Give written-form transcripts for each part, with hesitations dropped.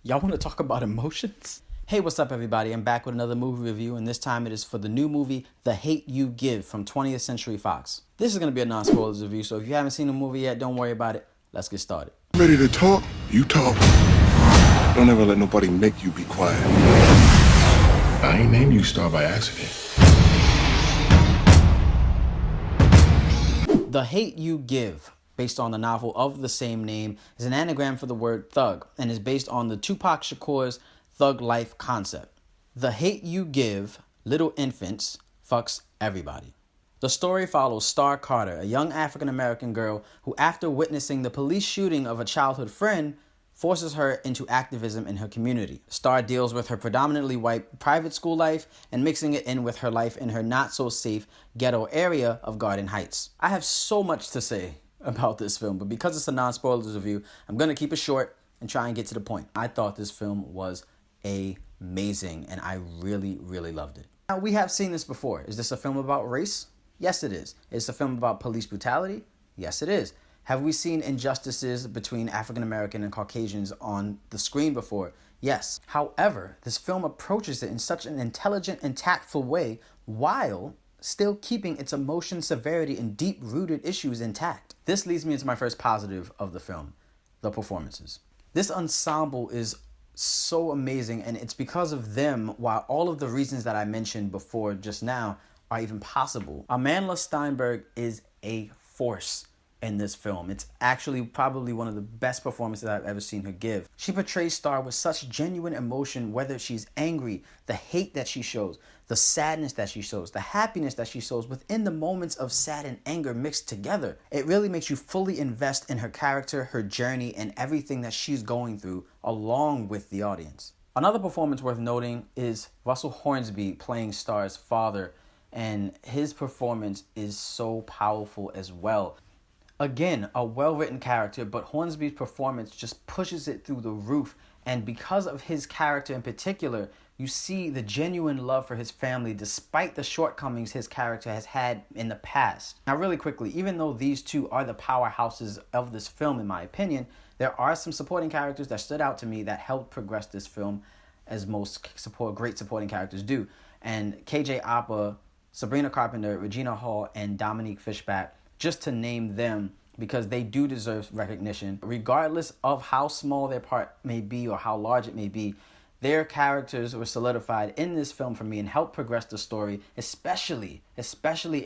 Y'all want to talk about emotions? Hey, what's up, everybody? I'm back with another movie review, and this time it is for the new movie, The Hate U Give from 20th Century Fox. This is going to be a non-spoilers review, so if you haven't seen the movie yet, don't worry about it. Let's get started. Ready to talk? You talk. Don't ever let nobody make you be quiet. I ain't named you Star by accident. The Hate U Give, based on the novel of the same name, is an anagram for the word thug and is based on the Tupac Shakur's thug life concept. The hate you give little infants fucks everybody. The story follows Star Carter, a young African-American girl who, after witnessing the police shooting of a childhood friend, forces her into activism in her community. Star deals with her predominantly white private school life and mixing it in with her life in her not-so-safe ghetto area of Garden Heights. I have so much to say about this film, but because it's a non-spoilers review, I'm going to keep it short and try and get to the point. I thought this film was amazing, and I really, really loved it. Now, we have seen this before. Is this a film about race? Yes, it is. Is it a film about police brutality? Yes, it is. Have we seen injustices between African American and Caucasians on the screen before? Yes. However, this film approaches it in such an intelligent and tactful way while still keeping its emotion, severity, and deep-rooted issues intact. This leads me into my first positive of the film, the performances. This ensemble is so amazing, and it's because of them why all of the reasons that I mentioned before just now are even possible. Amandla Steinberg is a force in this film. It's actually probably one of the best performances I've ever seen her give. She portrays Star with such genuine emotion, whether she's angry, the hate that she shows, the sadness that she shows, the happiness that she shows within the moments of sad and anger mixed together. It really makes you fully invest in her character, her journey, and everything that she's going through along with the audience. Another performance worth noting is Russell Hornsby playing Star's father, and his performance is so powerful as well. Again, a well-written character, but Hornsby's performance just pushes it through the roof. And because of his character in particular, you see the genuine love for his family despite the shortcomings his character has had in the past. Now, really quickly, even though these two are the powerhouses of this film, in my opinion, there are some supporting characters that stood out to me that helped progress this film as most great supporting characters do. And KJ Apa, Sabrina Carpenter, Regina Hall, and Dominique Fishback, just to name them, because they do deserve recognition. Regardless of how small their part may be or how large it may be, their characters were solidified in this film for me and helped progress the story, especially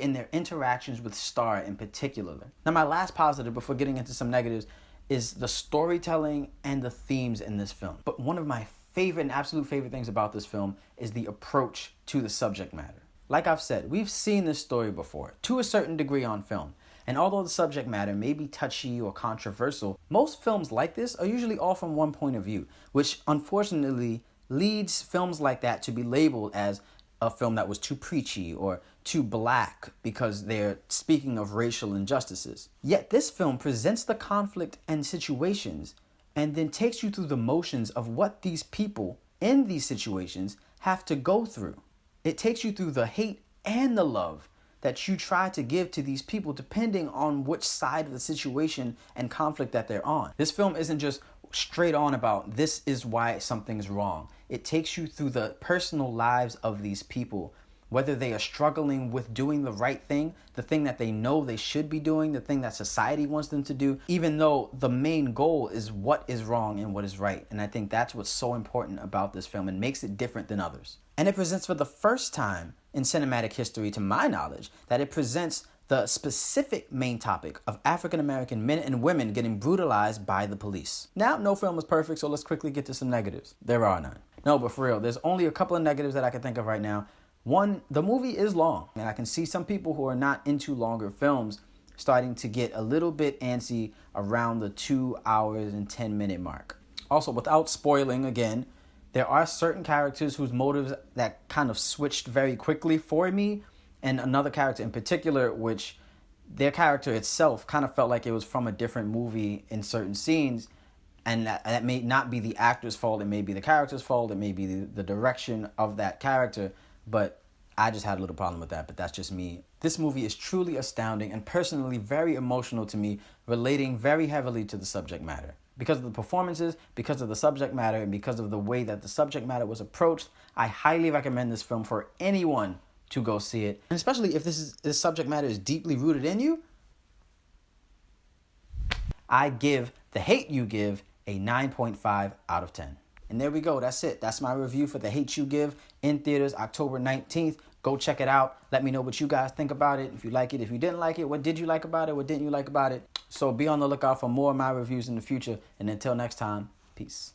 in their interactions with Star in particular. Now, my last positive before getting into some negatives is the storytelling and the themes in this film. But one of my favorite and absolute favorite things about this film is the approach to the subject matter. Like I've said, we've seen this story before, to a certain degree on film. And although the subject matter may be touchy or controversial, most films like this are usually all from one point of view, which unfortunately leads films like that to be labeled as a film that was too preachy or too black because they're speaking of racial injustices. Yet this film presents the conflict and situations and then takes you through the motions of what these people in these situations have to go through. It takes you through the hate and the love that you try to give to these people depending on which side of the situation and conflict that they're on. This film isn't just straight on about this is why something's wrong. It takes you through the personal lives of these people, whether they are struggling with doing the right thing, the thing that they know they should be doing, the thing that society wants them to do, even though the main goal is what is wrong and what is right. And I think that's what's so important about this film and makes it different than others. And it presents for the first time in cinematic history, to my knowledge, that it presents the specific main topic of African-American men and women getting brutalized by the police. Now, no film is perfect, so let's quickly get to some negatives. There are none. No, but for real, there's only a couple of negatives that I can think of right now. One, the movie is long, and I can see some people who are not into longer films starting to get a little bit antsy around the 2 hours and 10-minute mark. Also, without spoiling again, there are certain characters whose motives that kind of switched very quickly for me, and another character in particular, which their character itself kind of felt like it was from a different movie in certain scenes, and that may not be the actor's fault, it may be the character's fault, it may be the direction of that character, but I just had a little problem with that, but that's just me. This movie is truly astounding and personally very emotional to me, relating very heavily to the subject matter. Because of the performances, because of the subject matter, and because of the way that the subject matter was approached, I highly recommend this film for anyone to go see it. And especially if this subject matter is deeply rooted in you, I give The Hate U Give a 9.5 out of 10. And there we go. That's it. That's my review for The Hate U Give, in theaters October 19th. Go check it out. Let me know what you guys think about it. If you like it, if you didn't like it, what did you like about it? What didn't you like about it? So be on the lookout for more of my reviews in the future. And until next time, peace.